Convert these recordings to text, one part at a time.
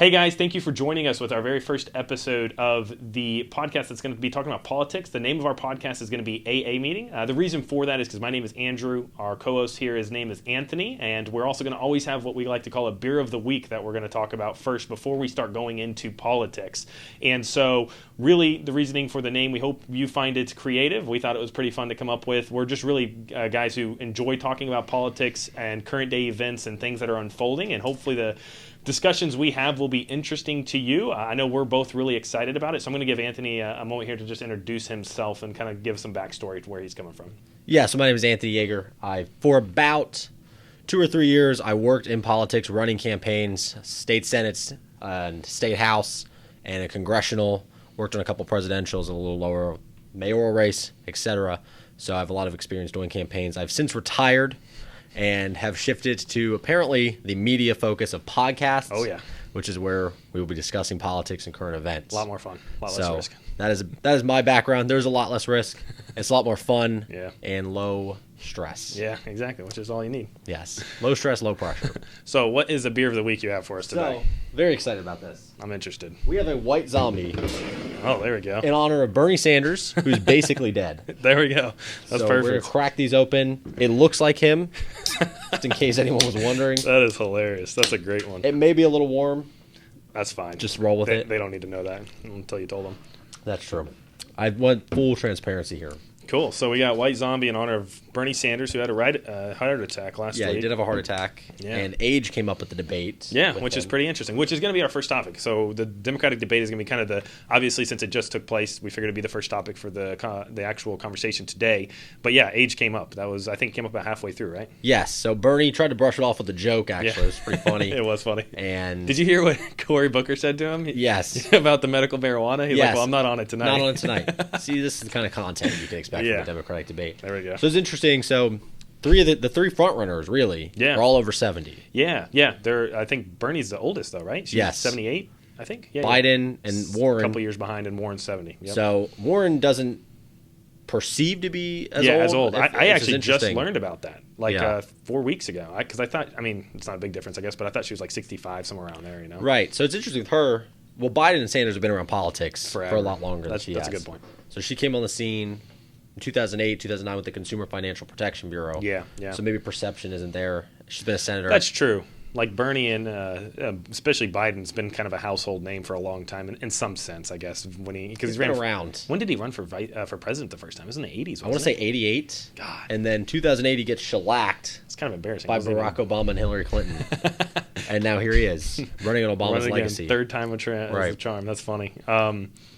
Hey guys, thank you for joining us with our very first episode of the podcast that's going to be talking about politics. The name of our podcast is going to be AA Meeting. The reason for that is because my name is Andrew. Our co-host here, his name is Anthony, and we're also going to always have what we like to call a beer of the week that we're going to talk about first before we start going into politics. And so really the reasoning for the name, we hope you find it creative. We thought it was pretty fun to come up with. We're just really guys who enjoy talking about politics and current day events and things that are unfolding, and hopefully the discussions we have will be interesting to you. I know we're both really excited about it, so I'm going to give Anthony a moment here to just introduce himself and kind of give some backstory to where he's coming from. Yeah, so my name is Anthony Yeager. For about 2 or 3 years, I worked in politics, running campaigns, state senates, and state house, and a congressional. Worked on a couple presidentials, a little lower mayoral race, etc. So I have a lot of experience doing campaigns. I've since retired and have shifted to apparently the media focus of podcasts. Oh, yeah. Which is where we will be discussing politics and current events. A lot more fun, a lot less risk. That is my background. There's a lot less risk. It's a lot more fun and low stress. Yeah, exactly, which is all you need. Yes. Low stress, low pressure. So what is the beer of the week you have for us today? So, very excited about this. I'm interested. We have a white zombie. Oh, there we go. In honor of Bernie Sanders, who's basically dead. There we go. That's so perfect. We're going to crack these open. It looks like him, just in case anyone was wondering. That is hilarious. That's a great one. It may be a little warm. That's fine. Just roll with it. They don't need to know that until you told them. That's true. I want full transparency here. Cool. So we got White Zombie in honor of Bernie Sanders, who had a heart attack last week. Yeah, he did have a heart attack. Yeah. And age came up with the debate. Yeah, which is pretty interesting, which is going to be our first topic. So the Democratic debate is going to be kind of obviously since it just took place, we figured it'd be the first topic for the actual conversation today. But yeah, age came up. I think it came up about halfway through, right? Yes. So Bernie tried to brush it off with a joke, actually. Yeah. It was pretty funny. It was funny. And did you hear what Cory Booker said to him? Yes. About the medical marijuana? He's like, well, I'm not on it tonight. Not on it tonight. See, this is the kind of content you can expect from the Democratic debate. There we go. So it's interesting. So the three front runners really are all over 70. Yeah. I think Bernie's the oldest though, right? She's 78, I think. Yeah, Biden and Warren a couple years behind, and Warren's 70. Yep. So Warren doesn't perceive to be as old. Yeah, as old. I actually just learned about that 4 weeks ago. Because I thought, it's not a big difference, I guess, but I thought she was like 65, somewhere around there. Right. So it's interesting with her. Well, Biden and Sanders have been around politics forever. For a lot longer than she has. That's a good point. So she came on the scene in 2008, 2009 with the Consumer Financial Protection Bureau. Yeah. So maybe perception isn't there. She's been a senator. That's true. Like Bernie and especially Biden's been kind of a household name for a long time, in some sense, I guess. Because he's been around. When did he run for president the first time? It was in the 80s. I want to say 88. God. And then 2008 he gets shellacked. It's kind of embarrassing. By Barack Obama and Hillary Clinton. And now here he is running on Obama's legacy. Third time a charm. That's funny.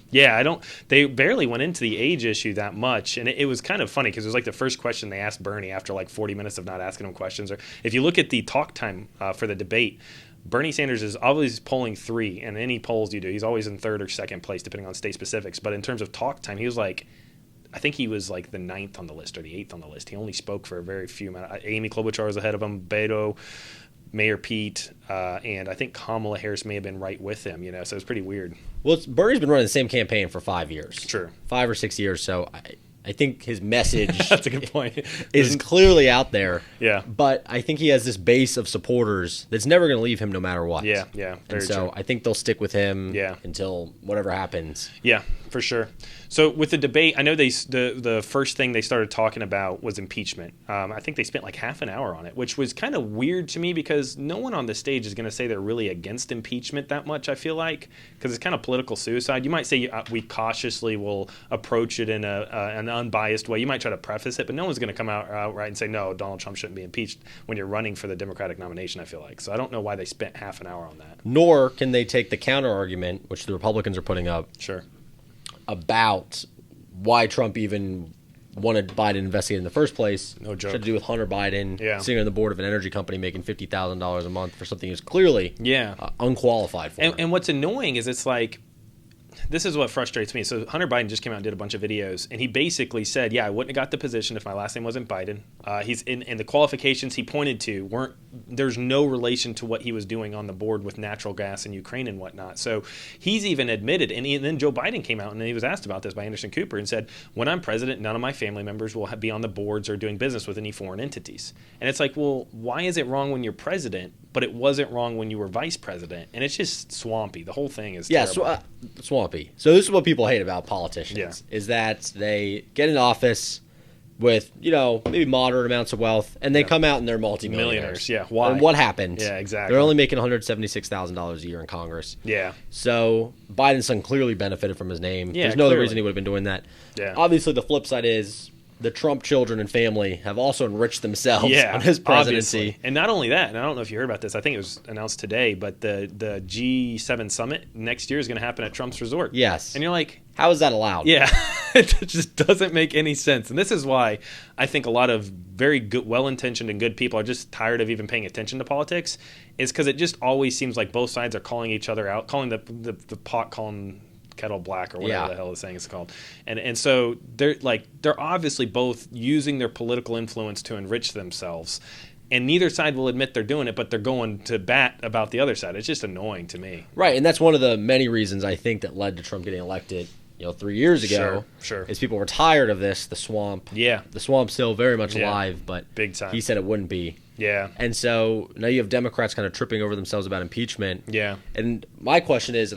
Yeah, they barely went into the age issue that much, and it was kind of funny because it was like the first question they asked Bernie after like 40 minutes of not asking him questions. Or if you look at the talk time for the debate, Bernie Sanders is always polling 3, and any polls you do, he's always in 3rd or 2nd place depending on state specifics. But in terms of talk time, he was like, I think he was like the 9th on the list or the 8th on the list. He only spoke for a very few minutes. Amy Klobuchar was ahead of him, Beto, Mayor Pete, and I think Kamala Harris may have been right with him, so it's pretty weird. Well, Bernie's been running the same campaign for 5 years. True. 5 or 6 years, so I think his message that's a good point. is clearly out there. Yeah. But I think he has this base of supporters that's never going to leave him no matter what. Yeah, very true. I think they'll stick with him until whatever happens. Yeah, for sure. So with the debate, I know the first thing they started talking about was impeachment. I think they spent like half an hour on it, which was kind of weird to me because no one on the stage is going to say they're really against impeachment that much, I feel like, because it's kind of political suicide. You might say we cautiously will approach it in an unbiased way. You might try to preface it, but no one's going to come out outright and say, no, Donald Trump shouldn't be impeached when you're running for the Democratic nomination, I feel like. So I don't know why they spent half an hour on that. Nor can they take the counter argument, which the Republicans are putting up. Sure. About why Trump even wanted Biden investigated in the first place. No joke. It had to do with Hunter Biden sitting on the board of an energy company making $50,000 a month for something he's clearly unqualified for. And what's annoying is it's like, this is what frustrates me. So Hunter Biden just came out and did a bunch of videos, and he basically said, I wouldn't have got the position if my last name wasn't Biden. He's in the qualifications he pointed to there's no relation to what he was doing on the board with natural gas in Ukraine and whatnot. So he's even admitted, and then Joe Biden came out and he was asked about this by Anderson Cooper and said, when I'm president, none of my family members will be on the boards or doing business with any foreign entities. And it's like, well, why is it wrong when you're president, but it wasn't wrong when you were vice president. And it's just swampy. The whole thing is terrible. Swampy. So this is what people hate about politicians, is that they get in office with, maybe moderate amounts of wealth, and they come out and they're multimillionaires. Yeah, why? And what happened? Yeah, exactly. They're only making $176,000 a year in Congress. Yeah. So Biden's son clearly benefited from his name. Yeah, There's no other clearly. reason he would have been doing that. Yeah. Obviously, the flip side is the Trump children and family have also enriched themselves on his presidency. Obviously. And not only that, and I don't know if you heard about this, I think it was announced today, but the G7 summit next year is going to happen at Trump's resort. Yes. And you're like, how is that allowed? Yeah, it just doesn't make any sense. And this is why I think a lot of very good, well-intentioned and good people are just tired of even paying attention to politics, is because it just always seems like both sides are calling each other out, calling the pot, calling kettle black, or whatever the hell the saying is called. And so they're obviously both using their political influence to enrich themselves. And neither side will admit they're doing it, but they're going to bat about the other side. It's just annoying to me. Right, and that's one of the many reasons I think that led to Trump getting elected 3 years ago. Sure. Is people were tired of this, the swamp. Yeah. The swamp's still very much alive, but big time. He said it wouldn't be. Yeah. And so now you have Democrats kind of tripping over themselves about impeachment. Yeah. And my question is,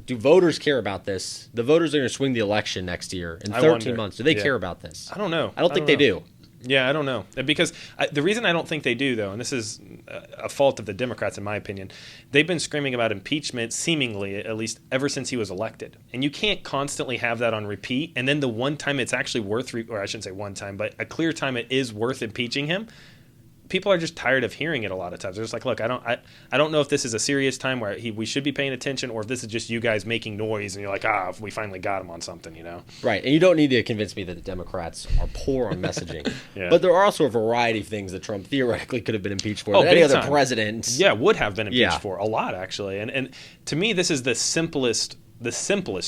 do voters care about this? The voters are going to swing the election next year in 13 months. Do they care about this? I don't know. I don't think they do. Yeah, I don't know. Because the reason I don't think they do, though, and this is a fault of the Democrats, in my opinion, they've been screaming about impeachment seemingly, at least ever since he was elected. And you can't constantly have that on repeat. And then the one time it's actually worth, or I shouldn't say one time, but a clear time it is worth impeaching him, people are just tired of hearing it a lot of times. They're just like, look, I don't know if this is a serious time where we should be paying attention, or if this is just you guys making noise and you're like, we finally got him on something, Right, and you don't need to convince me that the Democrats are poor on messaging. Yeah. But there are also a variety of things that Trump theoretically could have been impeached for. That big any other time. president. Yeah, would have been impeached for a lot, actually. And to me, this is the simplest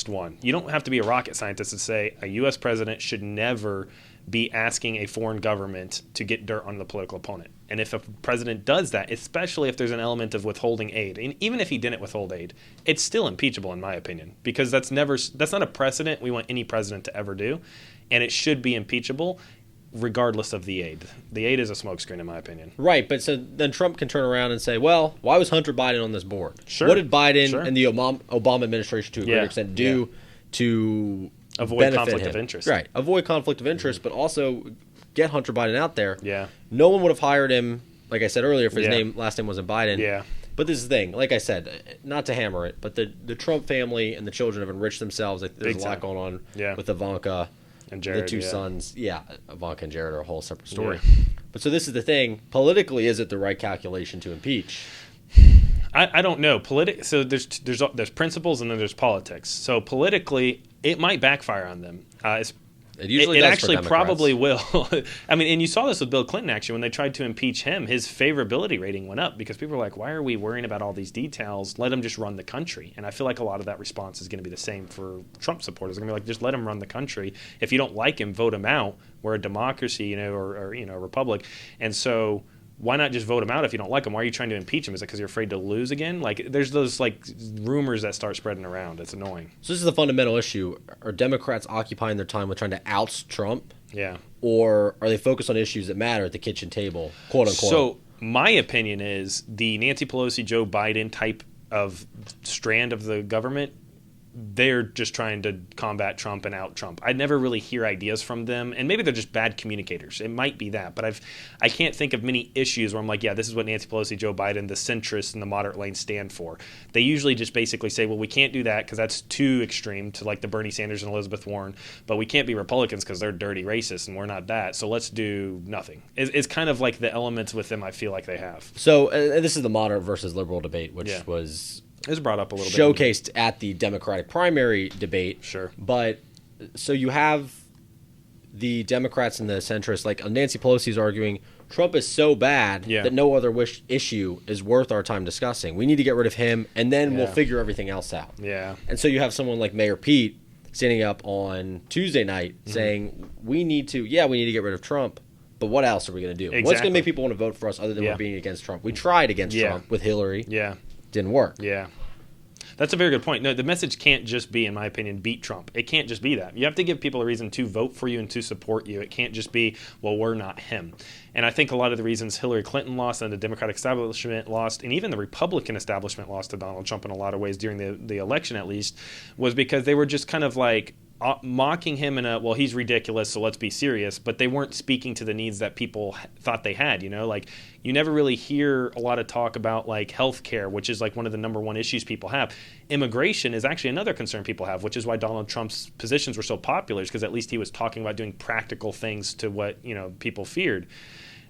one. You don't have to be a rocket scientist to say a U.S. president should never be asking a foreign government to get dirt on the political opponent. And if a president does that, especially if there's an element of withholding aid, and even if he didn't withhold aid, it's still impeachable in my opinion, because that's not a precedent we want any president to ever do, and it should be impeachable regardless of the aid. The aid is a smokescreen in my opinion. Right, but so then Trump can turn around and say, well, why was Hunter Biden on this board? Sure. What did Biden and the Obama administration to a great extent do to avoid conflict of interest? Right, avoid conflict of interest, but also get Hunter Biden out there. Yeah. No one would have hired him, like I said earlier, if his last name wasn't Biden. Yeah. But this is the thing, like I said, not to hammer it, but the Trump family and the children have enriched themselves. There's a lot going on with Ivanka and Jared, the two sons. Yeah, Ivanka and Jared are a whole separate story. Yeah. But so this is the thing. Politically, is it the right calculation to impeach? I don't know. So there's principles and then there's politics. So politically, it might backfire on them. It usually it does actually for probably will. I mean, and you saw this with Bill Clinton, actually, when they tried to impeach him, his favorability rating went up because people were like, why are we worrying about all these details? Let him just run the country. And I feel like a lot of that response is going to be the same for Trump supporters. They're going to be like, just let him run the country. If you don't like him, vote him out. We're a democracy, or a republic. And so why not just vote him out if you don't like him? Why are you trying to impeach him? Is it because you're afraid to lose again? Like, there's those rumors that start spreading around. It's annoying. So this is the fundamental issue. Are Democrats occupying their time with trying to oust Trump? Yeah. Or are they focused on issues that matter at the kitchen table, quote unquote? So my opinion is the Nancy Pelosi, Joe Biden type of strand of the government, they're just trying to combat Trump and out Trump. I never really hear ideas from them, and maybe they're just bad communicators. It might be that, but I can't think of many issues where I'm like, yeah, this is what Nancy Pelosi, Joe Biden, the centrists and the moderate lane stand for. They usually just basically say, well, we can't do that because that's too extreme to like the Bernie Sanders and Elizabeth Warren, but we can't be Republicans because they're dirty racists and we're not that, so let's do nothing. It's kind of like the elements with them I feel like they have. So this is the moderate versus liberal debate, which was brought up a little showcased at the Democratic primary debate. Sure. But so you have the Democrats and the centrists, like Nancy Pelosi is arguing Trump is so bad that no other issue is worth our time discussing. We need to get rid of him, and then we'll figure everything else out. Yeah. And so you have someone like Mayor Pete standing up on Tuesday night saying we need to get rid of Trump. But what else are we going to do? Exactly. What's going to make people want to vote for us other than we're being against Trump? We tried against Trump with Hillary. Yeah. Didn't work. Yeah. That's a very good point. No, the message can't just be, in my opinion, beat Trump. It can't just be that. You have to give people a reason to vote for you and to support you. It can't just be, well, we're not him. And I think a lot of the reasons Hillary Clinton lost and the Democratic establishment lost, and even the Republican establishment lost to Donald Trump in a lot of ways during the election at least, was because they were just kind of like mocking him in a, well, he's ridiculous, so let's be serious, but they weren't speaking to the needs that people thought they had, you know? Like, you never really hear a lot of talk about, like, healthcare, which is, like, one of the number one issues people have. Immigration is actually another concern people have, which is why Donald Trump's positions were so popular, because at least he was talking about doing practical things to what, you know, people feared.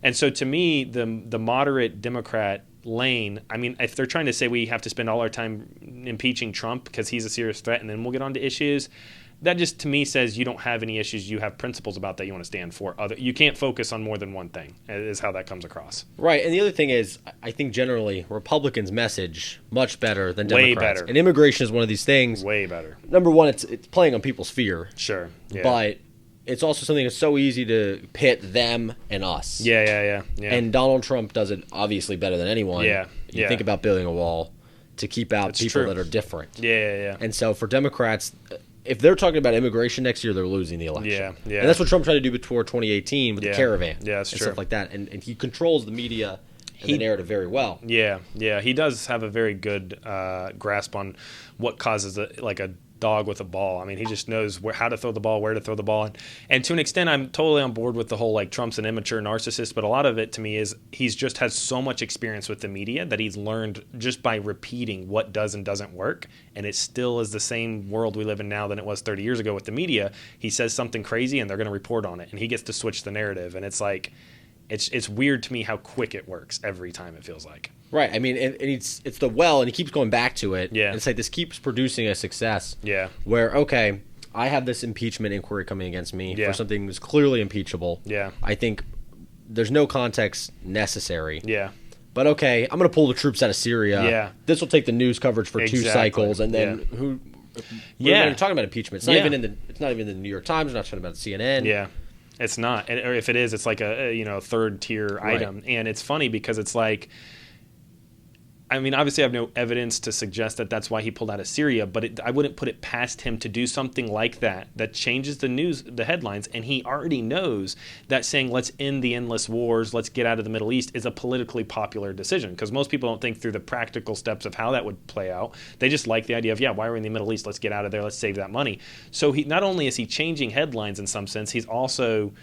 And so to me, the moderate Democrat lane, I mean, if they're trying to say we have to spend all our time impeaching Trump because he's a serious threat and then we'll get on to issues, that just to me says you don't have any issues. You have principles about that you want to stand for. You can't focus on more than one thing, is how that comes across. Right. And the other thing is, I think generally Republicans message much better than Democrats. Way better. And immigration is one of these things. Way better. Number one, it's playing on people's fear. Sure. Yeah. But it's also something that's so easy to pit them and us. Yeah. And Donald Trump does it obviously better than anyone. Yeah. You think about building a wall to keep out That's people true. that are different. Yeah. And so for Democrats, if they're talking about immigration next year, they're losing the election. Yeah. And that's what Trump tried to do before 2018 with the caravan. Yeah, that's and true. stuff like that. And he controls the media and the narrative very well. Yeah. He does have a very good grasp on what causes a dog with a ball. I mean, he just knows how to throw the ball, where to throw the ball. And to an extent, I'm totally on board with the whole, like, Trump's an immature narcissist, but a lot of it to me is he's just has so much experience with the media that he's learned just by repeating what does and doesn't work. And it still is the same world we live in now than it was 30 years ago with the media. He says something crazy and they're going to report on it, and he gets to switch the narrative. And it's like, it's weird to me how quick it works every time, it feels like. Right. I mean, and it's the well, and he keeps going back to it. Yeah. And it's like this keeps producing a success. Yeah. Where, okay, I have this impeachment inquiry coming against me for something that's clearly impeachable. Yeah. I think there's no context necessary. Yeah. But okay, I'm going to pull the troops out of Syria. Yeah. This will take the news coverage for 2 cycles, and then we're talking about impeachment. It's not even in the New York Times. We're not talking about CNN. Yeah. It's not. Or if it is, it's like a third tier item. And it's funny because it's like, I mean, obviously I have no evidence to suggest that that's why he pulled out of Syria, but I wouldn't put it past him to do something like that changes the news, the headlines, and he already knows that saying let's end the endless wars, let's get out of the Middle East is a politically popular decision, because most people don't think through the practical steps of how that would play out. They just like the idea of, why are we in the Middle East? Let's get out of there. Let's save that money. So he not only is he changing headlines in some sense, he's also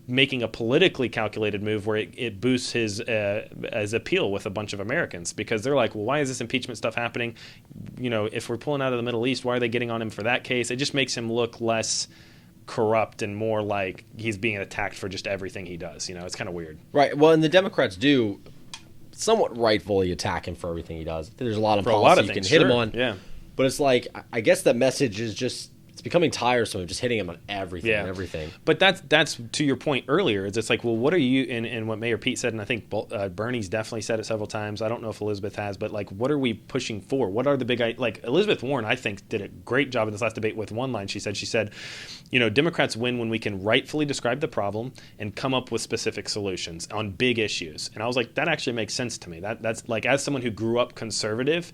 making a politically calculated move where it boosts his appeal with a bunch of Americans, because they're like, well, why is this impeachment stuff happening? You know, if we're pulling out of the Middle East, why are they getting on him for that case? It just makes him look less corrupt and more like he's being attacked for just everything he does. You know, it's kind of weird. Right. Well, and the Democrats do somewhat rightfully attack him for everything he does. There's a lot of policy you can hit him on. Yeah. But it's like, I guess that message is just, it's becoming tiresome of just hitting him on everything and everything. But that's to your point earlier. It's like, well, what are you, and what Mayor Pete said, and I think Bernie's definitely said it several times. I don't know if Elizabeth has, but like, what are we pushing for? What are the big, like Elizabeth Warren, I think, did a great job in this last debate with one line. She said, you know, Democrats win when we can rightfully describe the problem and come up with specific solutions on big issues. And I was like, that actually makes sense to me. That's like, as someone who grew up conservative,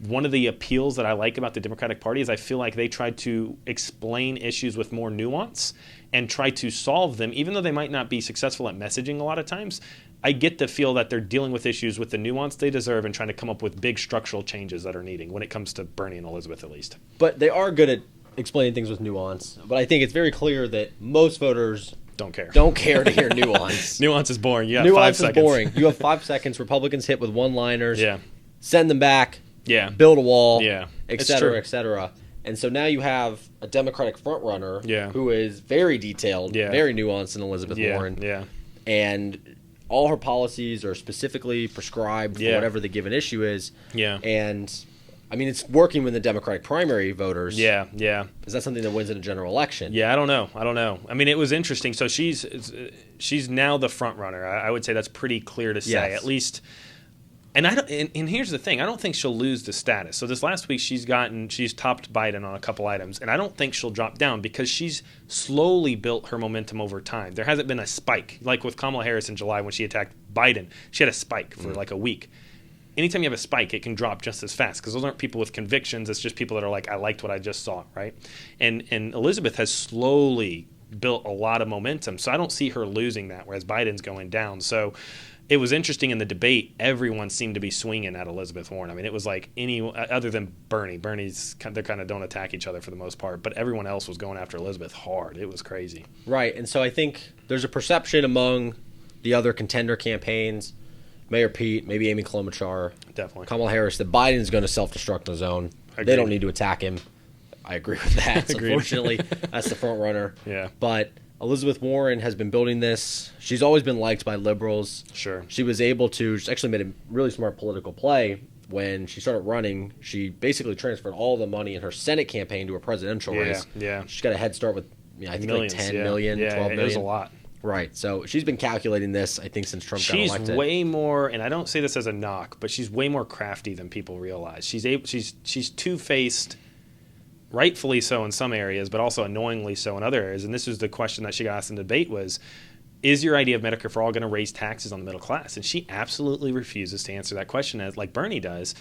one of the appeals that I like about the Democratic Party is I feel like they try to explain issues with more nuance and try to solve them, even though they might not be successful at messaging a lot of times. I get the feel that they're dealing with issues with the nuance they deserve and trying to come up with big structural changes that are needing when it comes to Bernie and Elizabeth, at least. But they are good at explaining things with nuance. But I think it's very clear that most voters don't care to hear nuance. Nuance is boring. You got nuance 5 seconds. Nuance is boring. You have 5 seconds. Republicans hit with one-liners. Yeah. Send them back. Yeah. Build a wall. Yeah. Et cetera, et cetera. And so now you have a Democratic frontrunner who is very detailed, very nuanced in Elizabeth Warren. Yeah. And all her policies are specifically prescribed for whatever the given issue is. Yeah. And I mean, it's working with the Democratic primary voters. Yeah. Is that something that wins in a general election? Yeah, I don't know. I mean, it was interesting. So she's now the front runner. I would say that's pretty clear to say, at least. And and here's the thing: I don't think she'll lose the status. So this last week, she's topped Biden on a couple items, and I don't think she'll drop down because she's slowly built her momentum over time. There hasn't been a spike like with Kamala Harris in July when she attacked Biden. She had a spike for like a week. anytime you have a spike, it can drop just as fast because those aren't people with convictions. It's just people that are like, I liked what I just saw, right? And Elizabeth has slowly built a lot of momentum, so I don't see her losing that, whereas Biden's going down. So it was interesting in the debate, everyone seemed to be swinging at Elizabeth Warren. I mean, it was like any other than Bernie. They kind of don't attack each other for the most part, but everyone else was going after Elizabeth hard. It was crazy. Right, and so I think there's a perception among the other contender campaigns, Mayor Pete, maybe Amy Klobuchar, Definitely. Kamala Harris, that Biden's going to self-destruct on his own. Agreed. They don't need to attack him. I agree with that. So unfortunately, that's the front runner. Yeah. But Elizabeth Warren has been building this. She's always been liked by liberals. Sure. She was able to, she actually made a really smart political play. When she started running, she basically transferred all the money in her Senate campaign to a presidential race. Yeah. She's got a head start with, I think, Millions, like 10 million, 12 million. It was a lot. Right. So she's been calculating this, I think, since Trump got She's elected. way more, and I don't say this as a knock, but she's way more crafty than people realize. She's two-faced, rightfully so in some areas, but also annoyingly so in other areas. And this was the question that she got asked in the debate was, is your idea of Medicare for all going to raise taxes on the middle class? And she absolutely refuses to answer that question, as like Bernie does.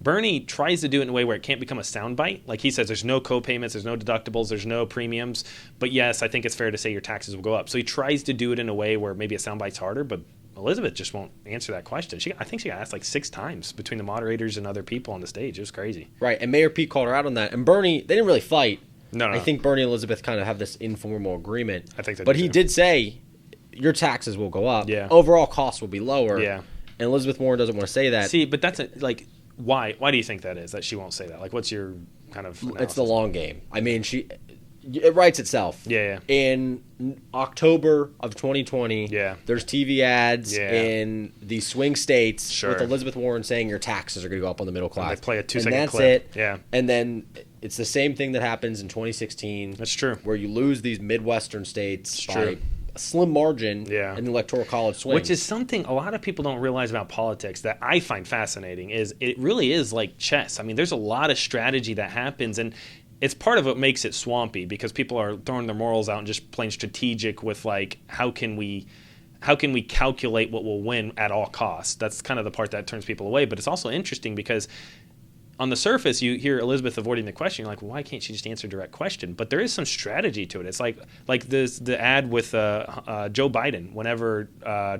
Bernie tries to do it in a way where it can't become a soundbite. Like he says, there's no co-payments, there's no deductibles, there's no premiums. But yes, I think it's fair to say your taxes will go up. So he tries to do it in a way where maybe a soundbite's harder, but Elizabeth just won't answer that question. I think she got asked like 6 times between the moderators and other people on the stage. It was crazy. Right, and Mayor Pete called her out on that. And Bernie, they didn't really fight. No. I think Bernie and Elizabeth kind of have this informal agreement. I think they But do he too. did say, your taxes will go up. Yeah. Overall costs will be lower. Yeah. And Elizabeth Warren doesn't want to say that. See, but that's why do you think that is, that she won't say that? Like, what's your kind of analysis? It's the long game. I mean, it writes itself. Yeah. In October of 2020, there's TV ads in the swing states with Elizabeth Warren saying your taxes are going to go up on the middle class. And they play a 2-second and that's clip. it. Yeah. And then it's the same thing that happens in 2016. That's true. Where you lose these Midwestern states by true. a slim margin in the Electoral College swing. Which is something a lot of people don't realize about politics that I find fascinating, is it really is like chess. I mean, there's a lot of strategy that happens, and it's part of what makes it swampy because people are throwing their morals out and just playing strategic with like, how can we calculate what will win at all costs? That's kind of the part that turns people away. But it's also interesting because on the surface, you hear Elizabeth avoiding the question. You're like, well, why can't she just answer a direct question? But there is some strategy to it. It's like the ad with Joe Biden. Whenever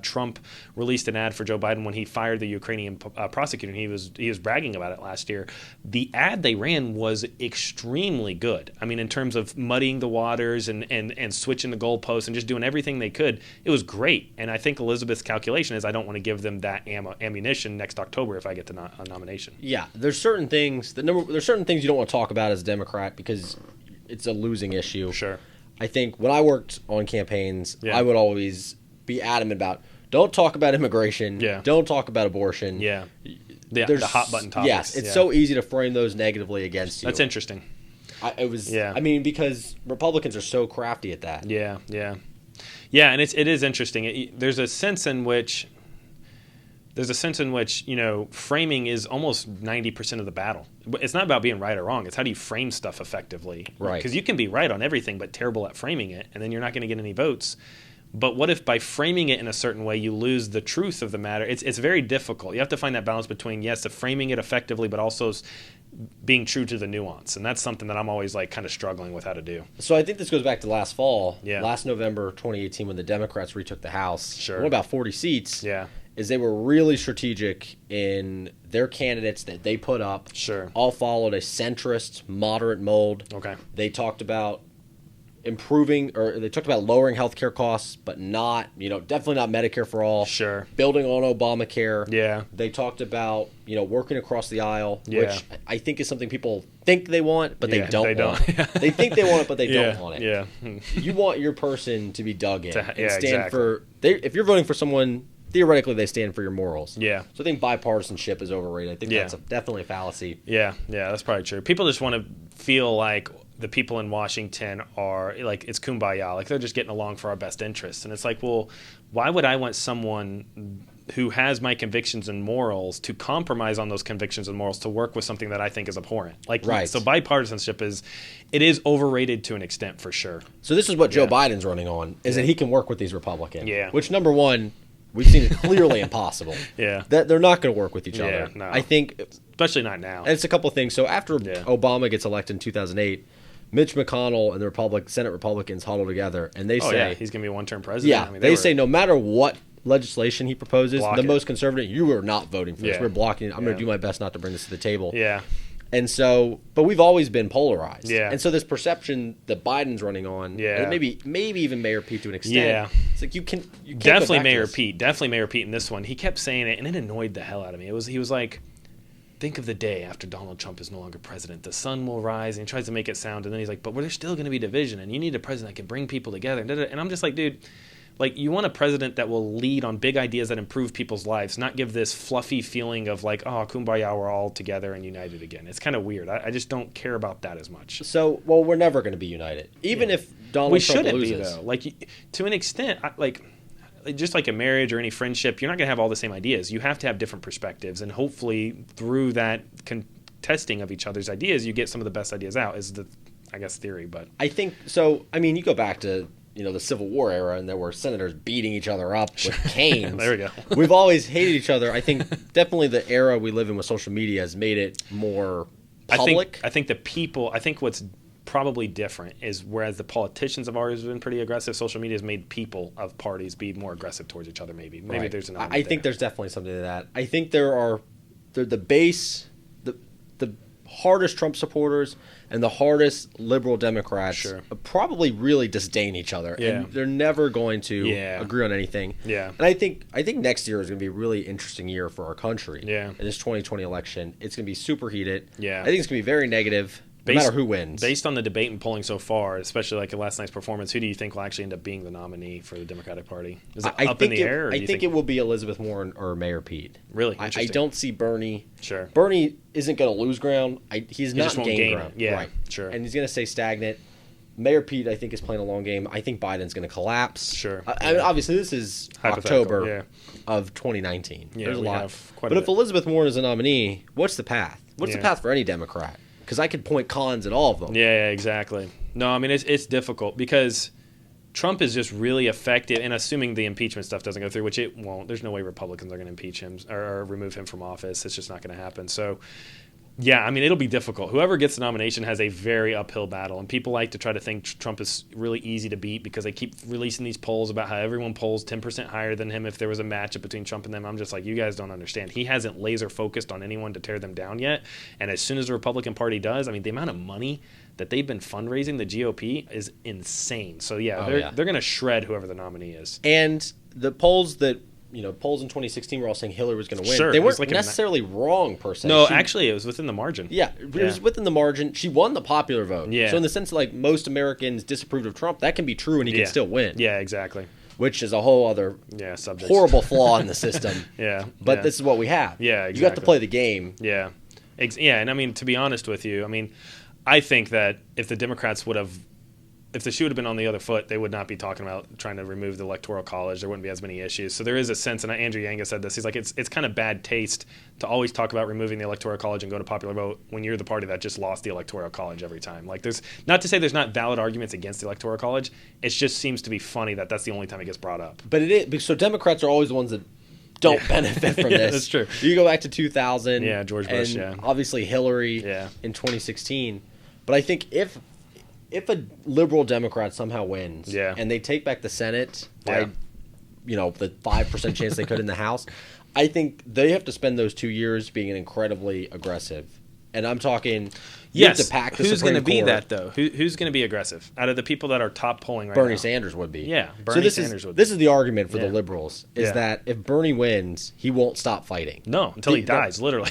Trump released an ad for Joe Biden when he fired the Ukrainian prosecutor, and he was bragging about it last year. The ad they ran was extremely good. I mean, in terms of muddying the waters and switching the goalposts and just doing everything they could, it was great. And I think Elizabeth's calculation is, I don't want to give them that ammunition next October if I get the nomination. Yeah, there's certain things there's certain things you don't want to talk about as a Democrat because it's a losing issue. Sure. I think when I worked on campaigns, I would always be adamant about don't talk about immigration, don't talk about abortion. Yeah. The hot button topics. Yes, it's so easy to frame those negatively against you. That's interesting. I mean, because Republicans are so crafty at that. Yeah, and it is interesting. There's a sense in which framing is almost 90% of the battle. It's not about being right or wrong. It's how do you frame stuff effectively. Right. Because you can be right on everything but terrible at framing it, and then you're not going to get any votes. But what if by framing it in a certain way you lose the truth of the matter? It's very difficult. You have to find that balance between, yes, framing it effectively, but also being true to the nuance. And that's something that I'm always like kind of struggling with how to do. So I think this goes back to last fall, Yeah. last November 2018 when the Democrats retook the House. Sure. Won about 40 seats. Yeah. Is they were really strategic in their candidates that they put up. Sure. All followed a centrist, moderate mold. Okay. They talked about improving, or they talked about lowering healthcare costs, but not, definitely not Medicare for all. Sure. Building on Obamacare. Yeah. They talked about, working across the aisle, Yeah. which I think is something people think they want, but they don't want. They think they want it, but they don't want it. Yeah. You want your person to be dug in and stand exactly. for. If you're voting for someone, theoretically they stand for your morals. Yeah. So I think bipartisanship is overrated. I think Yeah. that's definitely a fallacy. Yeah, that's probably true. People just want to feel like the people in Washington are like, it's kumbaya, like they're just getting along for our best interests. And it's like, well, why would I want someone who has my convictions and morals to compromise on those convictions and morals to work with something that I think is abhorrent? Like, right. So bipartisanship is overrated to an extent for sure. So this is what Joe Biden's running on, is that he can work with these Republicans. Yeah. Which, number one, We've seen it clearly impossible. Yeah. That they're not going to work with each other. No. I think, especially not now. it's a couple of things. So after Obama gets elected in 2008, Mitch McConnell and the Senate Republicans huddle together, and they say he's going to be a one-term president. Yeah, they say no matter what legislation he proposes, the most conservative, you are not voting for this. We're blocking it. I'm going to do my best not to bring this to the table. Yeah. And so, but we've always been polarized. Yeah. And so this perception that Biden's running on, and maybe even Mayor Pete to an extent. It's like you can't definitely Mayor Pete in this one. He kept saying it, and it annoyed the hell out of me. He was like, think of the day after Donald Trump is no longer president. The sun will rise, and he tries to make it sound, and then he's like, but there's still going to be division, and you need a president that can bring people together. And I'm just like, dude, like, you want a president that will lead on big ideas that improve people's lives, not give this fluffy feeling of like, oh, kumbaya, we're all together and united again. It's kind of weird. I just don't care about that as much. So, well, we're never going to be united. Even if Donald Trump loses. We shouldn't be, though. Like, to an extent, just like a marriage or any friendship, you're not going to have all the same ideas. You have to have different perspectives, and hopefully through that contesting of each other's ideas, you get some of the best ideas out, is the, I guess, theory. But I think, so, I mean, you go back to the Civil War era, and there were senators beating each other up with canes. There we go. We've always hated each other. I think definitely the era we live in with social media has made it more public. I think what's probably different is, whereas the politicians have always been pretty aggressive, social media has made people of parties be more aggressive towards each other. Maybe right. There's an I think there's definitely something to that. I think there are the base, the hardest Trump supporters and the hardest liberal Democrats probably really disdain each other, and they're never going to agree on anything. Yeah, and I think next year is going to be a really interesting year for our country. Yeah, in this 2020 election, it's going to be super heated. Yeah, I think it's going to be very negative. No matter who wins. Based on the debate and polling so far, especially like last night's performance, who do you think will actually end up being the nominee for the Democratic Party? Is it up in the air? Or I think it will be Elizabeth Warren or Mayor Pete. Really? I don't see Bernie. Sure. Bernie isn't going to lose ground. He's not gain ground. Yeah, right. Sure. And he's going to stay stagnant. Mayor Pete, I think, is playing a long game. I think Biden's going to collapse. Sure. I mean, obviously, this is October of 2019. Yeah, there's a lot. But if Elizabeth Warren is a nominee, what's the path? What's the path for any Democrat? Because I could point cons at all of them. Yeah, exactly. No, I mean, it's difficult because Trump is just really effective, and assuming the impeachment stuff doesn't go through, which it won't, there's no way Republicans are going to impeach him or remove him from office. It's just not going to happen. So, yeah, I mean, it'll be difficult. Whoever gets the nomination has a very uphill battle, and people like to try to think Trump is really easy to beat because they keep releasing these polls about how everyone polls 10% higher than him if there was a matchup between Trump and them. I'm just like, you guys don't understand. He hasn't laser focused on anyone to tear them down yet, and as soon as the Republican Party does, I mean, the amount of money that they've been fundraising the GOP is insane. So, they're going to shred whoever the nominee is. And the polls that polls in 2016 were all saying Hillary was going to win. Sure, they weren't necessarily wrong per se. No, actually, it was within the margin. Yeah, it was within the margin. She won the popular vote. Yeah. So in the sense that, like, most Americans disapproved of Trump, that can be true and he can still win. Yeah, exactly. Which is a whole other subject. Horrible flaw in the system. But this is what we have. Yeah, exactly. You have to play the game. Yeah. And I mean, to be honest with you, I mean, I think that if the Democrats if the shoe would have been on the other foot, they would not be talking about trying to remove the Electoral College. There wouldn't be as many issues. So there is a sense, and Andrew Yang said this, he's like, it's kind of bad taste to always talk about removing the Electoral College and go to popular vote when you're the party that just lost the Electoral College every time. Like, there's not to say there's not valid arguments against the Electoral College. It just seems to be funny that that's the only time it gets brought up. But it is, so Democrats are always the ones that don't benefit from this. That's true. You go back to 2000. Yeah, George Bush, obviously Hillary in 2016. But I think if a liberal Democrat somehow wins and they take back the Senate by, the 5% chance they could in the House, I think they have to spend those 2 years being incredibly aggressive. And I'm talking, you have to pack the Who's Supreme going to be Court. that, though? Who's going to be aggressive? Out of the people that are top polling right Bernie now? Sanders would be. Yeah, Bernie Sanders would be. This is the argument for the liberals, is that if Bernie wins, he won't stop fighting. No, until he dies, literally.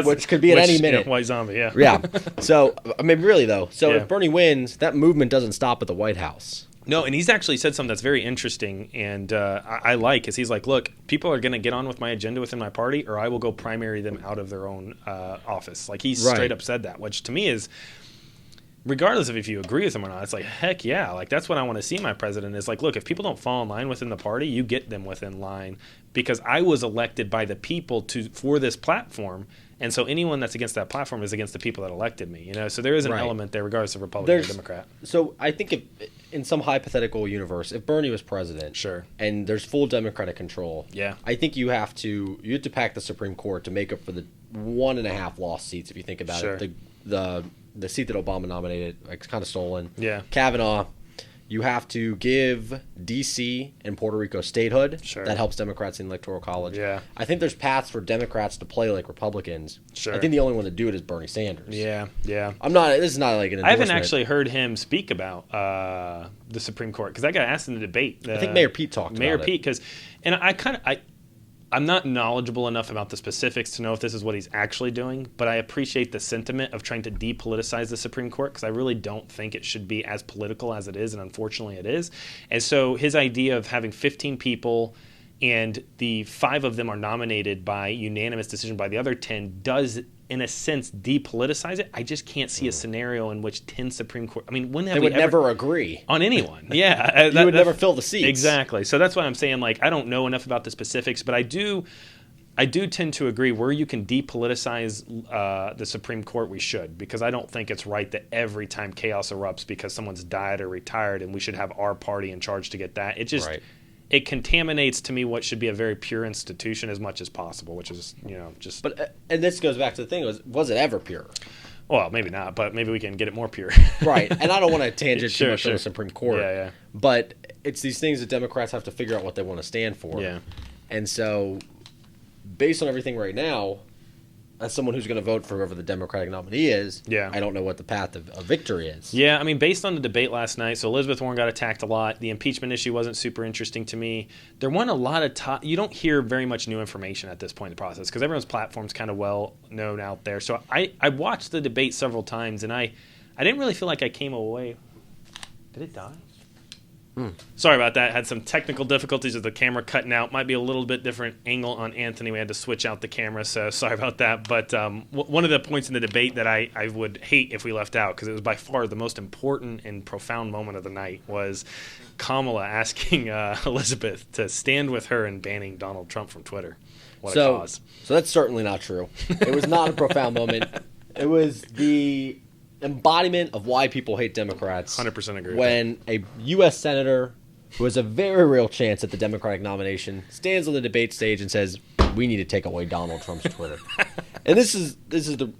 Which could be at any minute. White zombie, Yeah. So, I mean, really, though. So if Bernie wins, that movement doesn't stop at the White House. No, and he's actually said something that's very interesting, and I like, is he's like, look, people are going to get on with my agenda within my party, or I will go primary them out of their own office. Like, he straight up said that, which to me is, regardless of if you agree with him or not, it's like, heck yeah, like, that's what I want to see in my president is like, look, if people don't fall in line within the party, you get them within line, because I was elected by the people for this platform. And so anyone that's against that platform is against the people that elected me, So there is an element there, regardless of Republican or Democrat. So I think in some hypothetical universe, if Bernie was president, Sure. and there's full Democratic control, Yeah. I think you have to pack the Supreme Court to make up for the 1.5 lost seats. If you think about Sure. it, the seat that Obama nominated, like, kind of stolen. Yeah. Kavanaugh. You have to give D.C. and Puerto Rico statehood. Sure. That helps Democrats in the Electoral College. Yeah. I think there's paths for Democrats to play like Republicans. Sure. I think the only one to do it is Bernie Sanders. Yeah. Yeah. This is not like an endorsement. I haven't actually heard him speak about the Supreme Court because I got asked in the debate. I think Mayor Pete talked about it. Mayor Pete, because, and I'm not knowledgeable enough about the specifics to know if this is what he's actually doing, but I appreciate the sentiment of trying to depoliticize the Supreme Court because I really don't think it should be as political as it is, and unfortunately it is. And so his idea of having 15 people and the 5 of them are nominated by unanimous decision by the other 10 does, in a sense, depoliticize it. I just can't see a scenario in which 10 Supreme Court... I mean, when have they we would ever never agree on anyone? Yeah. You would never fill the seats. Exactly. So that's why I'm saying, like, I don't know enough about the specifics, but I do tend to agree where you can depoliticize the Supreme Court, we should, because I don't think it's right that every time chaos erupts because someone's died or retired and we should have our party in charge to get that. It just... Right. It contaminates to me what should be a very pure institution as much as possible, which is, just... But and this goes back to the thing, was it ever pure? Well, maybe not, but maybe we can get it more pure. Right. And I don't want to tangent too much on Sure. the Supreme Court. Yeah. But it's these things that Democrats have to figure out what they want to stand for. Yeah. And so, based on everything right now, as someone who's going to vote for whoever the Democratic nominee is, Yeah. I don't know what the path of victory is. Yeah, I mean, based on the debate last night, so Elizabeth Warren got attacked a lot. The impeachment issue wasn't super interesting to me. There weren't a lot of you don't hear very much new information at this point in the process because everyone's platform's kind of well known out there. So I watched the debate several times, and I didn't really feel like I came away. Did it die? Sorry about that. Had some technical difficulties with the camera cutting out. Might be a little bit different angle on Anthony. We had to switch out the camera, so sorry about that. But one of the points in the debate that I would hate if we left out, because it was by far the most important and profound moment of the night, was Kamala asking Elizabeth to stand with her in banning Donald Trump from Twitter. What a cause. So that's certainly not true. It was not a profound moment. It was the embodiment of why people hate Democrats. 100% agree with when a U.S. senator who has a very real chance at the Democratic nomination stands on the debate stage and says, "We need to take away Donald Trump's Twitter." And this is the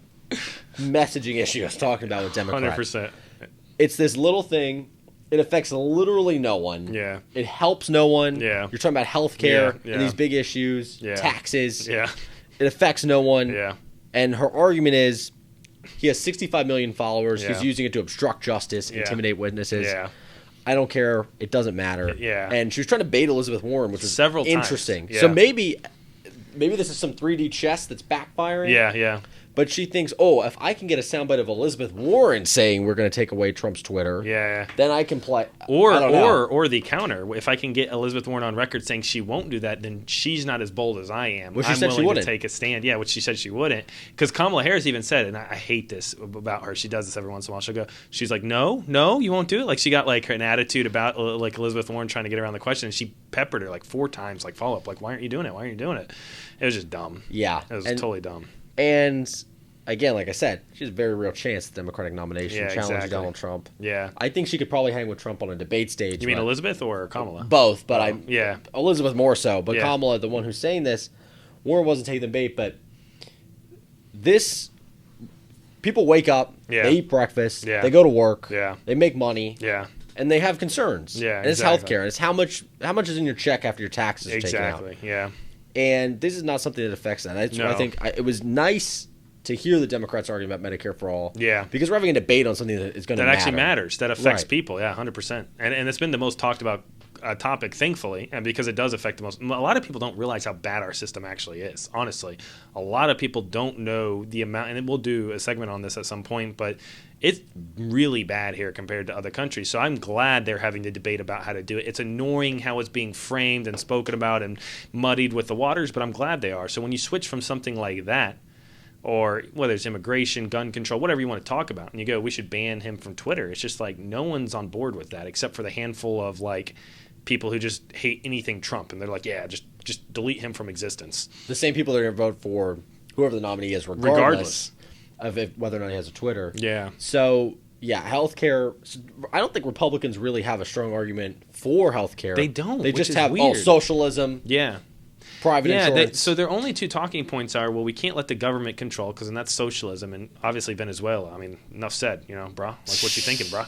messaging issue I was talking about with Democrats. 100%. It's this little thing. It affects literally no one. Yeah. It helps no one. Yeah. You're talking about health care Yeah. and these big issues, Yeah. taxes. Yeah. It affects no one. Yeah. And her argument is he has 65 million followers. Yeah. He's using it to obstruct justice, Yeah. intimidate witnesses. Yeah. I don't care. It doesn't matter. Yeah. And she was trying to bait Elizabeth Warren, which was Several times. interesting. Yeah. So maybe this is some 3D chess that's backfiring. Yeah. But she thinks, if I can get a soundbite of Elizabeth Warren saying we're going to take away Trump's Twitter, Yeah. then I can play. Or I don't know. or the counter. If I can get Elizabeth Warren on record saying she won't do that, then she's not as bold as I am. Well, she I'm said she willing wouldn't. to take a stand. Yeah, which she said she wouldn't. Because Kamala Harris even said, and I hate this about her. She does this every once in a while. She'll go, she's like, no, you won't do it. Like she got like an attitude about like Elizabeth Warren trying to get around the question, and she peppered her like 4 times, like follow up, like why aren't you doing it? Why aren't you doing it? It was just dumb. Yeah. It was totally dumb. And again, like I said, she has a very real chance at the Democratic nomination, Yeah, challenge exactly. Donald Trump. Yeah. I think she could probably hang with Trump on a debate stage. You mean but- Elizabeth or Kamala? Both, but Yeah. Elizabeth more so. But Yeah. Kamala, the one who's saying this, Warren wasn't taking the bait, but people wake up, Yeah. they eat breakfast, Yeah. they go to work, Yeah. they make money, Yeah. and they have concerns. Yeah, and it's exactly. healthcare, and it's how much is in your check after your taxes are taken out. Exactly. Yeah. And this is not something that affects that. That's why I No. think it was nice to hear the Democrats arguing about Medicare for all. Yeah. Because we're having a debate on something that is going to That matter. actually matters. That affects Right. people. Yeah, 100%. And it's been the most talked about topic, thankfully, and because it does affect the most. A lot of people don't realize how bad our system actually is. Honestly, a lot of people don't know the amount, and we'll do a segment on this at some point, but it's really bad here compared to other countries. So I'm glad they're having the debate about how to do it. It's annoying how it's being framed and spoken about and muddied with the waters, but I'm glad they are. So when you switch from something like that, or whether it's immigration, gun control, whatever you want to talk about, and you go, we should ban him from Twitter. It's just like no one's on board with that except for the handful of like people who just hate anything Trump, and they're like, yeah, just delete him from existence. The same people that are going to vote for whoever the nominee is, regardless of whether or not he has a Twitter. Yeah. So Yeah, healthcare. I don't think Republicans really have a strong argument for healthcare. They don't. They which just is have weird. socialism. Yeah. Private insurance. So their only two talking points are, well, we can't let the government control because then that's socialism, and obviously Venezuela. I mean, enough said, brah. Like, what you thinking, brah?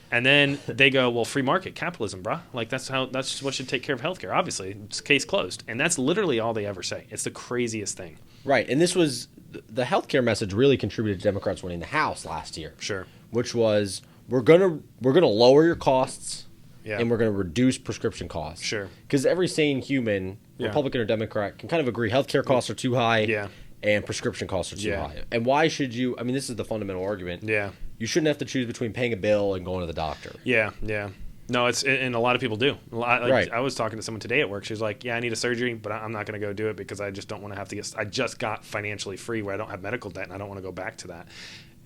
And then they go, well, free market capitalism, brah. Like, that's what should take care of healthcare. Obviously, it's case closed, and that's literally all they ever say. It's the craziest thing. Right, and this was the healthcare message really contributed to Democrats winning the House last year. Sure. Which was we're gonna lower your costs, Yeah. and we're gonna reduce prescription costs. Sure. Because every sane human, Republican or Democrat, can kind of agree healthcare costs are too high. Yeah. And prescription costs are too high. And why should you? I mean, this is the fundamental argument. Yeah. You shouldn't have to choose between paying a bill and going to the doctor. Yeah. No, and a lot of people do. Right. I was talking to someone today at work. She was like, "Yeah, I need a surgery, but I'm not going to go do it because I just don't want to have to get. I just got financially free where I don't have medical debt, and I don't want to go back to that."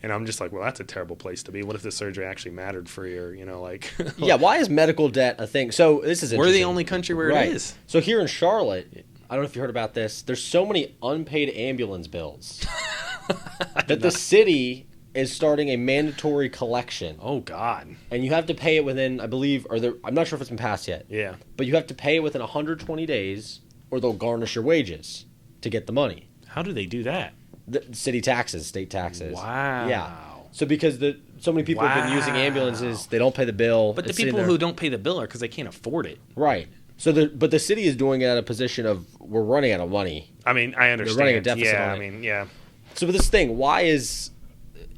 And I'm just like, "Well, that's a terrible place to be. What if the surgery actually mattered for your, like?" Yeah. Why is medical debt a thing? So this is interesting. We're the only country where it is. So here in Charlotte, I don't know if you heard about this. There's so many unpaid ambulance bills that the city is starting a mandatory collection. Oh God! And you have to pay it within, I believe, I'm not sure if it's been passed yet. Yeah. But you have to pay it within 120 days, or they'll garnish your wages to get the money. How do they do that? The city taxes, state taxes. Wow. Yeah. So because so many people have been using ambulances, they don't pay the bill. But the people who don't pay the bill are because they can't afford it. Right. So but the city is doing it at a position of we're running out of money. I mean, I understand. They're running a deficit. Yeah, on it. I mean, yeah. So this thing, why is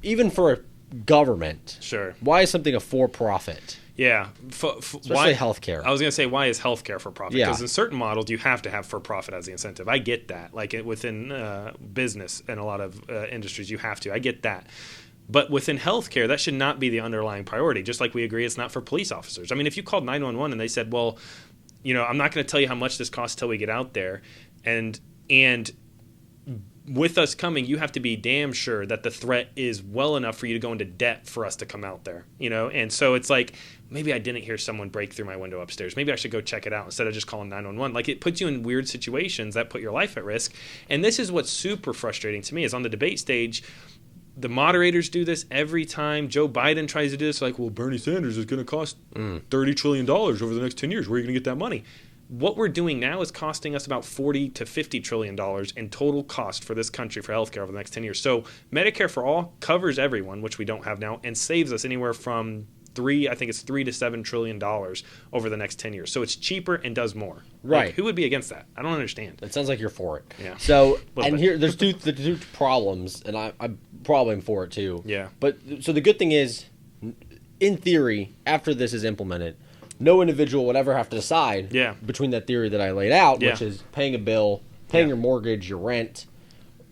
even for a government? Sure. Why is something a for-profit? Yeah. Especially healthcare. I was going to say, why is healthcare for profit? Yeah. Because in certain models, you have to have for profit as the incentive. I get that. Like within business and a lot of industries, you have to. I get that. But within healthcare, that should not be the underlying priority. Just like we agree, it's not for police officers. I mean, if you called 911 and they said, well, I'm not going to tell you how much this costs till we get out there, and with us coming, you have to be damn sure that the threat is well enough for you to go into debt for us to come out there, And so it's like, maybe I didn't hear someone break through my window upstairs. Maybe I should go check it out instead of just calling 911. Like, it puts you in weird situations that put your life at risk. And this is what's super frustrating to me is on the debate stage, the moderators do this every time. Joe Biden tries to do this, like, well, Bernie Sanders is going to cost $30 trillion over the next 10 years. Where are you going to get that money? What we're doing now is costing us about $40 to $50 trillion in total cost for this country for healthcare over the next 10 years. So Medicare for all covers everyone, which we don't have now, and saves us anywhere from $3 to $7 trillion over the next 10 years. So it's cheaper and does more. Right. Like, who would be against that? I don't understand. It sounds like you're for it. Yeah. So, and here, there's the two problems, and I'm probably for it too. Yeah. But, so the good thing is, in theory, after this is implemented, no individual would ever have to decide between that theory that I laid out, which is paying a bill, paying your mortgage, your rent,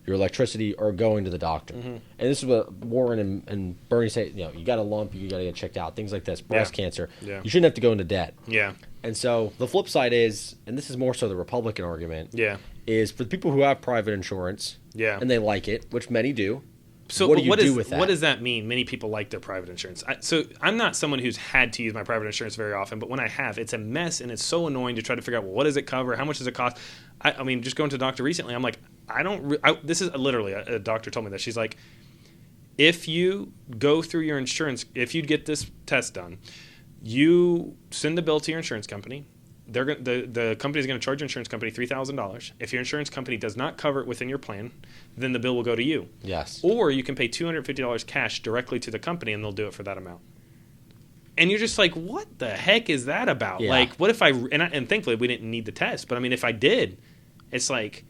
your electricity, or going to the doctor. Mm-hmm. And this is what Warren and Bernie say, you got a lump, you got to get checked out, things like this, breast cancer. Yeah. You shouldn't have to go into debt. Yeah. And so the flip side is, and this is more so the Republican argument, is for the people who have private insurance, and they like it, which many do. So what do you do with that? What does that mean? Many people like their private insurance. So I'm not someone who's had to use my private insurance very often, but when I have, it's a mess and it's so annoying to try to figure out, well, what does it cover? How much does it cost? I mean, just going to the doctor recently, I'm like, this is literally, a doctor told me that. She's like, if you go through your insurance, if you get this test done, you send the bill to your insurance company. The company is going to charge your insurance company $3,000. If your insurance company does not cover it within your plan, then the bill will go to you. Yes. Or you can pay $250 cash directly to the company, and they'll do it for that amount. And you're just like, what the heck is that about? Yeah. Like, what if and thankfully we didn't need the test, but I mean, if I did, it's like,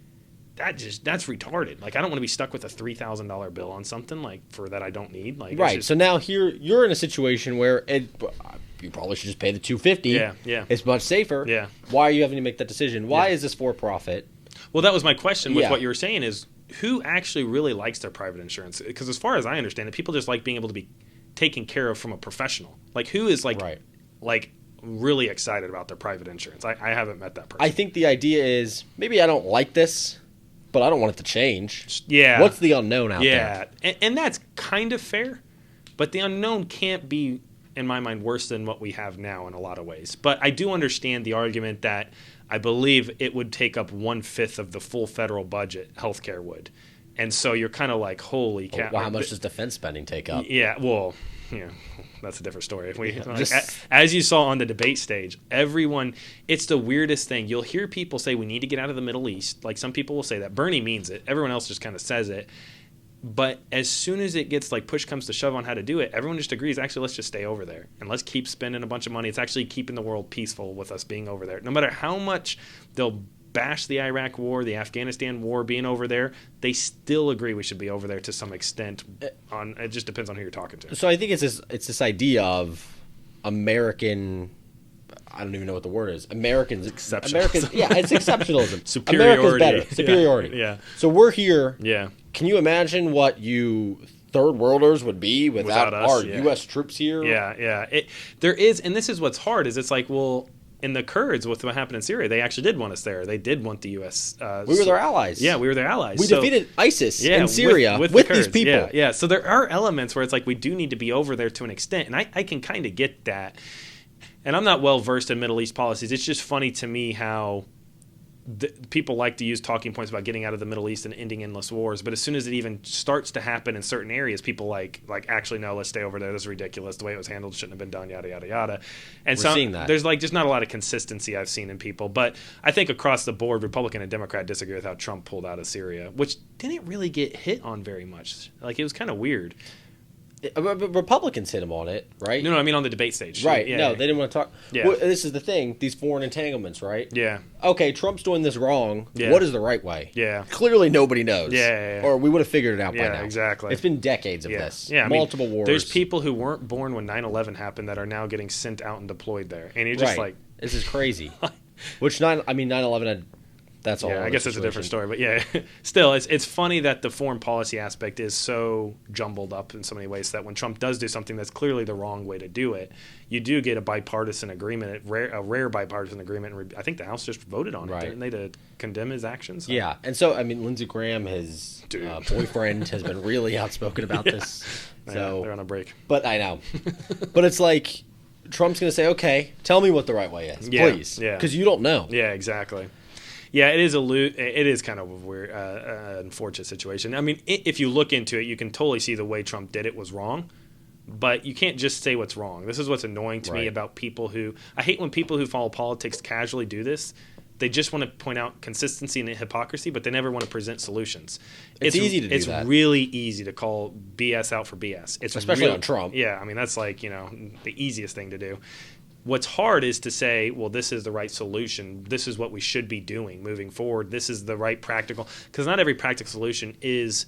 that's retarded. Like, I don't want to be stuck with a $3,000 bill on something like for that I don't need. Like, right. So now here you're in a situation where you probably should just pay the $250. Yeah. It's much safer. Yeah. Why are you having to make that decision? Why is this for profit? Well, that was my question with what you were saying is, who actually really likes their private insurance? Because as far as I understand it, people just like being able to be taken care of from a professional. Like, who is like really excited about their private insurance? I haven't met that person. I think the idea is, maybe I don't like this, but I don't want it to change. Yeah. What's the unknown out there? Yeah. And that's kind of fair, but the unknown can't be, in my mind, worse than what we have now in a lot of ways. But I do understand the argument that I believe it would take up 1/5 of the full federal budget, healthcare would. And so you're kind of like, holy cow. Well, how much does defense spending take up? Yeah, well, that's a different story. If we, as you saw on the debate stage, everyone, it's the weirdest thing. You'll hear people say we need to get out of the Middle East. Like some people will say that. Bernie means it. Everyone else just kind of says it. But as soon as it gets like push comes to shove on how to do it, everyone just agrees, actually, let's just stay over there and let's keep spending a bunch of money. It's actually keeping the world peaceful with us being over there. No matter how much they'll bash the Iraq war, the Afghanistan war being over there, they still agree we should be over there to some extent. It just depends on who you're talking to. So I think it's this idea of American, I don't even know what the word is. Americans, exceptionalism. Yeah, it's exceptionalism. Superiority. America's better. Superiority. Yeah. So we're here. Yeah. Can you imagine what you third worlders would be without us, our U.S. troops here? Yeah. There is, and this is what's hard, is it's like, well, in the Kurds, with what happened in Syria, they actually did want us there. They did want the U.S. We were their allies. Yeah, we were their allies. We defeated ISIS in Syria with the these people. Yeah. So there are elements where it's like we do need to be over there to an extent, and I can kind of get that. And I'm not well versed in Middle East policies. It's just funny to me how people like to use talking points about getting out of the Middle East and ending endless wars, but as soon as it even starts to happen in certain areas, people like actually no, let's stay over there. This is ridiculous. The way it was handled shouldn't have been done. Yada yada yada. And we're seeing that. There's like just not a lot of consistency I've seen in people, but I think across the board, Republican and Democrat disagree with how Trump pulled out of Syria, which didn't really get hit on very much. Like it was kind of weird. Republicans hit him on it, right? No, I mean on the debate stage. Right. Yeah, they didn't want to talk. Yeah. Well, this is the thing, these foreign entanglements, right? Yeah. Okay, Trump's doing this wrong. Yeah. What is the right way? Yeah. Clearly nobody knows. Yeah. Or we would have figured it out by now. Yeah, exactly. It's been decades of this. Yeah, multiple wars. There's people who weren't born when 9/11 happened that are now getting sent out and deployed there. And you're just like... This is crazy. 9/11 had... That's all. Yeah, I guess it's a different story, but yeah, still, it's funny that the foreign policy aspect is so jumbled up in so many ways that when Trump does do something that's clearly the wrong way to do it, you do get a bipartisan agreement, a rare bipartisan agreement. And I think the House just voted on it, didn't they, to condemn his actions? So. Yeah, and so I mean, Lindsey Graham, his boyfriend, has been really outspoken about this. So they're on a break. But I know, but it's like Trump's going to say, "Okay, tell me what the right way is, please," because you don't know. Yeah, exactly. Yeah, it is kind of a weird, unfortunate situation. I mean, if you look into it, you can totally see the way Trump did it was wrong, but you can't just say what's wrong. This is what's annoying to me about people who – I hate when people who follow politics casually do this. They just want to point out consistency and hypocrisy, but they never want to present solutions. It's easy to do that. It's really easy to call BS out for BS. Especially on Trump. Yeah, I mean, that's like, the easiest thing to do. What's hard is to say, well, this is the right solution. This is what we should be doing moving forward. This is the right practical, because not every practical solution is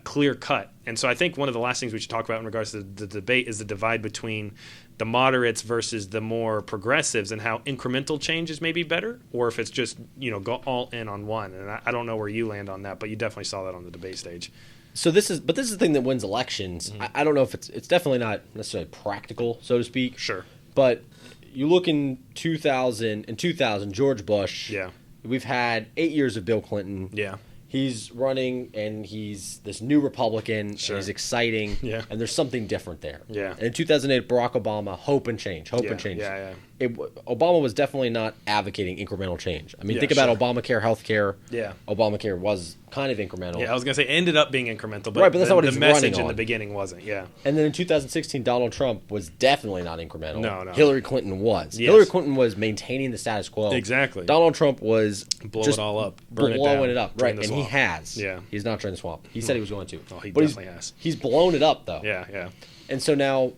clear cut. And so I think one of the last things we should talk about in regards to the debate is the divide between the moderates versus the more progressives, and how incremental changes may be better, or if it's just go all in on one. And I don't know where you land on that, but you definitely saw that on the debate stage. So this is the thing that wins elections. Mm-hmm. I don't know if it's definitely not necessarily practical, so to speak. Sure. But you look in 2000, George Bush. Yeah. We've had 8 years of Bill Clinton. Yeah. He's running, and he's this new Republican. Sure. And he's exciting. Yeah. And there's something different there. Yeah. And in 2008, Barack Obama, hope and change. Yeah. Obama was definitely not advocating incremental change. I mean, think about Obamacare, healthcare. Yeah. Obamacare was kind of incremental. Yeah, I was going to say it ended up being incremental, but, but that's not what the he's message running in on. the beginning wasn't. Yeah. And then in 2016, Donald Trump was definitely not incremental. No. Hillary Clinton was. Yes. Hillary Clinton was maintaining the status quo. Exactly. Donald Trump was blow just it all up, blowing it up, right? And he has. Yeah. He's not trying to swamp. He said he was going to. Oh, he but definitely has. He's blown it up though. Yeah. And so now,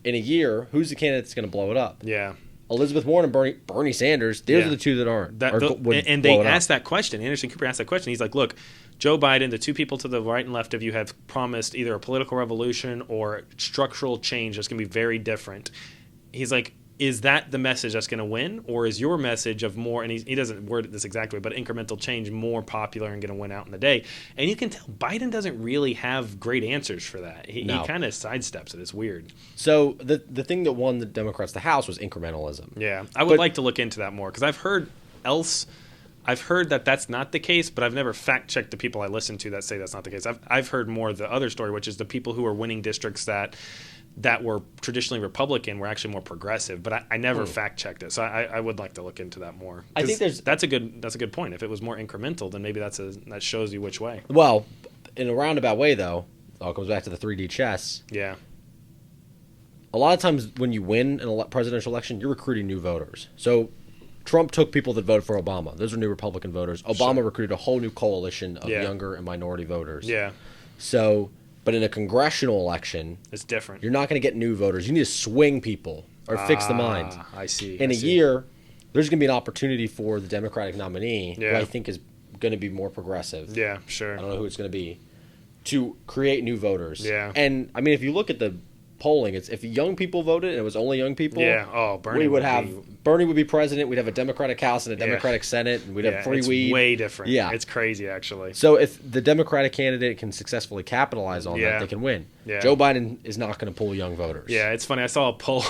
in a year, who's the candidate that's going to blow it up? Yeah. Elizabeth Warren and Bernie Sanders. Those are the two that aren't. And they asked that question. Anderson Cooper asked that question. He's like, look, Joe Biden, the two people to the right and left of you have promised either a political revolution or structural change that's going to be very different. He's like, is that the message that's going to win? Or is your message of more, and he doesn't word it this exactly, but incremental change more popular and going to win out in the day? And you can tell Biden doesn't really have great answers for that. He kind of sidesteps it. It's weird. So the thing that won the Democrats the House was incrementalism. Yeah. I would like to look into that more, because I've heard that that's not the case, but I've never fact-checked the people I listen to that say that's not the case. I've heard more of the other story, which is the people who are winning districts that that were traditionally Republican were actually more progressive, but I never fact checked it, so I would like to look into that more. I think that's a good point. If it was more incremental, then maybe that shows you which way. Well, in a roundabout way, though, it all comes back to the 3D chess. Yeah. A lot of times when you win a presidential election, you're recruiting new voters. So Trump took people that voted for Obama. Those are new Republican voters. Obama recruited a whole new coalition of younger and minority voters. Yeah. So, but in a congressional election, it's different. You're not going to get new voters. You need to swing people or fix the mind. I see. In a year, there's going to be an opportunity for the Democratic nominee, who I think is going to be more progressive. Yeah, sure. I don't know who it's going to be, to create new voters. Yeah. And, I mean, if you look at the polling, it's if young people voted and it was only young people, Bernie Bernie would be president. We'd have a Democratic House and a Democratic Senate, and we'd have free weed. It's way different. Yeah, it's crazy actually. So if the Democratic candidate can successfully capitalize on that, they can win. Yeah. Joe Biden is not going to pull young voters. Yeah, it's funny. I saw a poll.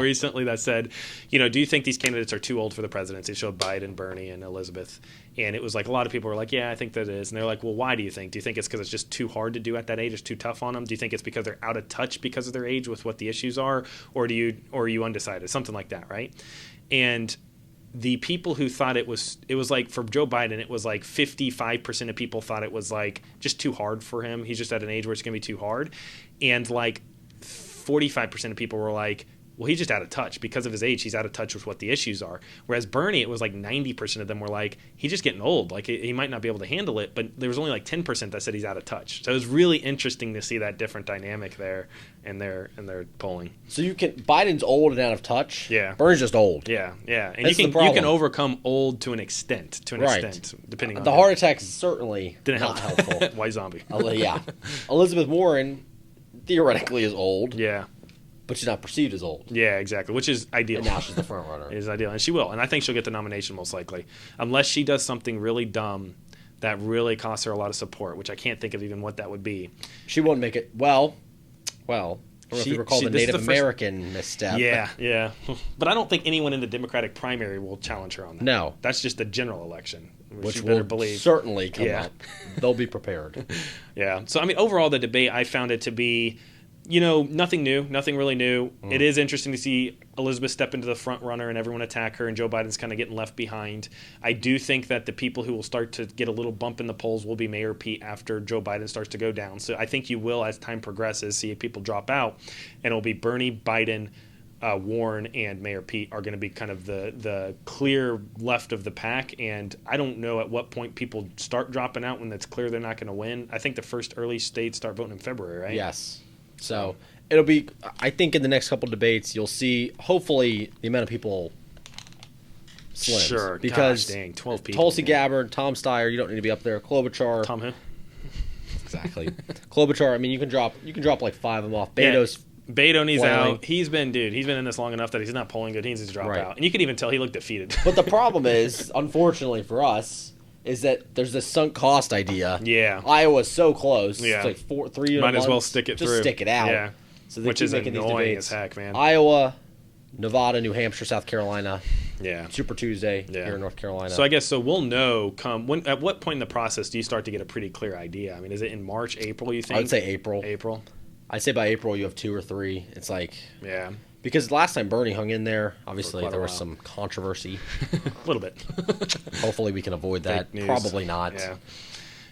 Recently that said, do you think these candidates are too old for the presidency? It showed Biden, Bernie, and Elizabeth. And it was like a lot of people were like, yeah, I think that is. And they're like, well, why do you think? Do you think it's because it's just too hard to do at that age? It's too tough on them? Do you think it's because they're out of touch because of their age with what the issues are? Or are you undecided? Something like that, right? And the people who thought it was like for Joe Biden, it was like 55% of people thought it was like just too hard for him. He's just at an age where it's going to be too hard. And like 45% of people were like, well, he's just out of touch because of his age. He's out of touch with what the issues are. Whereas Bernie, it was like 90% of them were like, he's just getting old. Like he might not be able to handle it, but there was only like 10% that said he's out of touch. So it was really interesting to see that different dynamic there in their polling. So Biden's old and out of touch. Yeah. Bernie's just old. Yeah. And you can overcome old to an extent, depending on the heart attack is certainly didn't not help. helpful. White zombie. Yeah. Elizabeth Warren theoretically is old. Yeah. But she's not perceived as old. Yeah, exactly, which is ideal. And now she's the front runner. It is ideal, and she will. And I think she'll get the nomination most likely. Unless she does something really dumb that really costs her a lot of support, which I can't think of even what that would be. She won't make it. Well, I don't know if you recall the Native American misstep. Yeah. But I don't think anyone in the Democratic primary will challenge her on that. No. That's just the general election, which you will better believe. Certainly come up. They'll be prepared. Yeah. So, I mean, overall, the debate, I found it to be... nothing new, nothing really new. It is interesting to see Elizabeth step into the front runner and everyone attack her, and Joe Biden's kind of getting left behind. I do think that the people who will start to get a little bump in the polls will be Mayor Pete after Joe Biden starts to go down. So I think you will, as time progresses, see people drop out, and it'll be Bernie, Biden, Warren, and Mayor Pete are going to be kind of the clear left of the pack. And I don't know at what point people start dropping out when it's clear they're not going to win. I think the first early states start voting in February, right? Yes. So it'll be, I think in the next couple debates, you'll see, hopefully, the amount of people slims. Sure. Because 12 people. Tulsi Gabbard, Tom Steyer, you don't need to be up there. Klobuchar. Tom who? Exactly. Klobuchar, I mean, you can drop like 5 of them off. Beto's Beto needs out. He's been in this long enough that he's not polling good. He needs to drop out. And you can even tell he looked defeated. But the problem is, unfortunately for us, is that there's this sunk cost idea. Yeah. Iowa's so close. Yeah. It's like 3 Might as well stick it through. Just stick it out. Yeah. So which is annoying as heck, man. Iowa, Nevada, New Hampshire, South Carolina. Yeah. Super Tuesday here in North Carolina. So I guess we'll know at what point in the process do you start to get a pretty clear idea? I mean, is it in March, April, you think? I would say April. April. I'd say by April you have 2 or 3. It's like yeah. Because last time Bernie hung in there, obviously there was some controversy. A little bit. Hopefully we can avoid that. Probably not.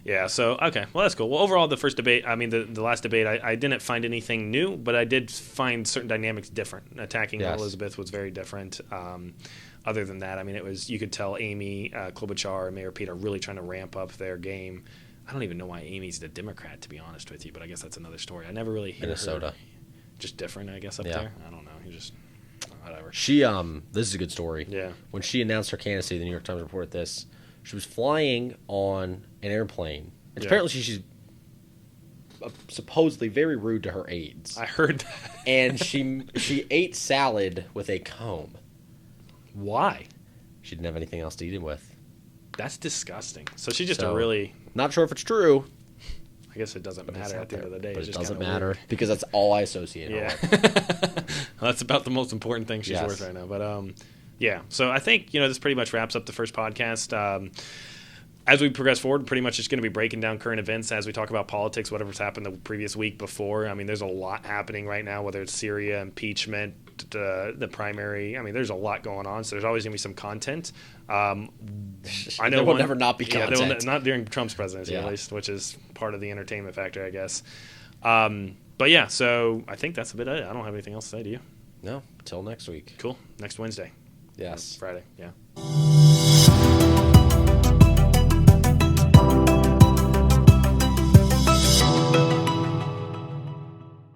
Yeah. So okay, well that's cool. Well, overall, the first debate, I mean, the last debate, I didn't find anything new, but I did find certain dynamics different. Attacking Elizabeth was very different. Other than that, I mean, you could tell Amy Klobuchar and Mayor Pete are really trying to ramp up their game. I don't even know why Amy's the Democrat, to be honest with you, but I guess that's another story. I never really hear Minnesota. Her. Just different, I guess, up there. I don't know. You just whatever. She this is a good story. Yeah. When she announced her candidacy, the New York Times reported this. She was flying on an airplane. And apparently she's supposedly very rude to her aides. I heard that. And she ate salad with a comb. Why? She didn't have anything else to eat it with. That's disgusting. So she's just a really... Not sure if it's true. I guess it doesn't matter at the end of the day. But it doesn't matter because that's all I associate her with. Well, that's about the most important thing she's worth right now. But yeah, so I think this pretty much wraps up the first podcast. as we progress forward, pretty much it's going to be breaking down current events as we talk about politics, whatever's happened the previous week before. I mean, there's a lot happening right now, whether it's Syria, impeachment, the primary. I mean, there's a lot going on, so there's always going to be some content. I know there will never not be content. Yeah, not during Trump's presidency, at least, which is part of the entertainment factor, I guess. But yeah, so I think that's a bit of it. I don't have anything else to say, do you? No, till next week. Cool. Next Wednesday. Yes. Friday, yeah.